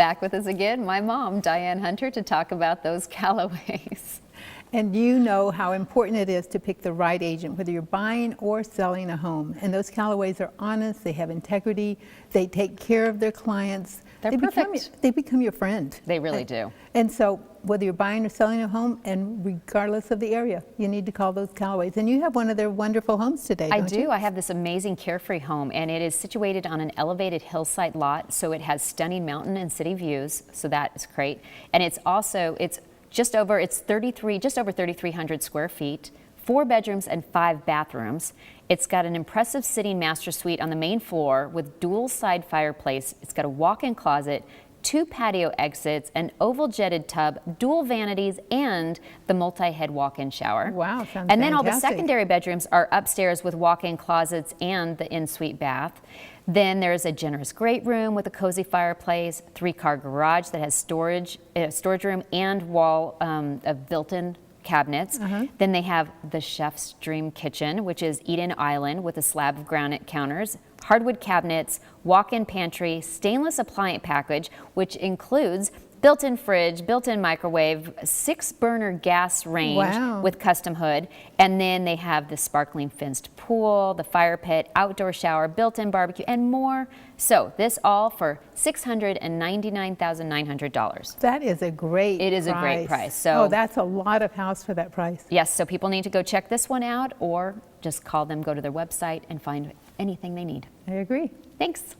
back with us again, my mom, Diane Hunter, to talk about those Callaways. And you know how important it is to pick the right agent, whether you're buying or selling a home. And those Callaways are honest, they have integrity, they take care of their clients. They're perfect. They become your friend. They really do. And so whether you're buying or selling a home, and regardless of the area, you need to call those Callaways. And you have one of their wonderful homes today, don't you? I do. I have this amazing carefree home, and it is situated on an elevated hillside lot, so it has stunning mountain and city views, so that is great. And it's also, just over 3,300 square feet, 4 bedrooms and 5 bathrooms. It's got an impressive sitting master suite on the main floor with dual side fireplace. It's got a walk-in closet, 2 patio exits, an oval jetted tub, dual vanities, and the multi-head walk-in shower. Wow, sounds And then all the fantastic. secondary bedrooms are upstairs with walk-in closets and the in-suite bath. Then there's a generous great room with a cozy fireplace, 3-car garage that has storage room and wall of built-in cabinets. Then they have the chef's dream kitchen, which is eat-in island with a slab of granite counters, hardwood cabinets, walk-in pantry, stainless appliance package, which includes built-in fridge, built-in microwave, 6-burner gas range with custom hood, and then they have the sparkling fenced pool, the fire pit, outdoor shower, built-in barbecue, and more. So this all for $699,900. That is a great price. It is a great price. So that's a lot of house for that price. Yes, so people need to go check this one out, or just call them, go to their website, and find anything they need. I agree. Thanks.